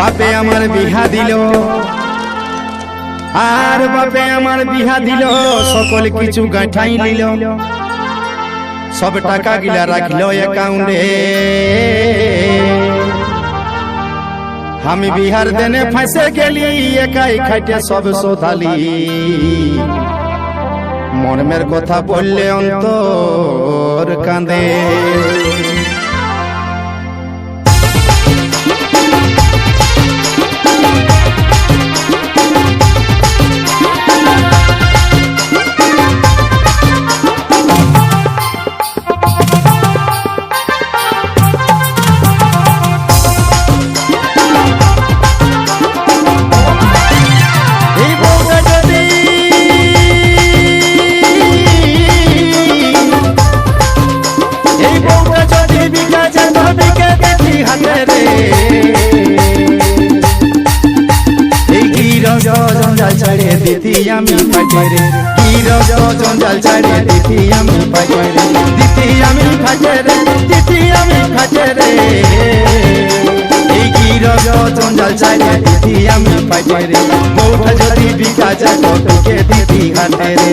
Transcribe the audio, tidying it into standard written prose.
বাপে আমার বিহা দিল আর বাপে আমার বিহা দিল সকল কিছু গাঁঠাই নিল সব টাকা গিলা রাখিল অ্যাকাউন্টে আমি বিহার দেনে ফাঁসে গেলি একাই খাইতে সব শোধালি মর্মের কথা বললে অন্তর কাঁদে জঞ্জাল ছাড়ে দিতি আমি ফাটে রে জঞ্জাল ছাড়ে দিতি আমি ফাটে রে দিতি আমি ফাটে রে দিতি আমি ফাটে রে এই জঞ্জাল ছাড়ে দিতি আমি ফাটে রে বউটা যদি বিকা যায় তোকে দিতি হাতে রে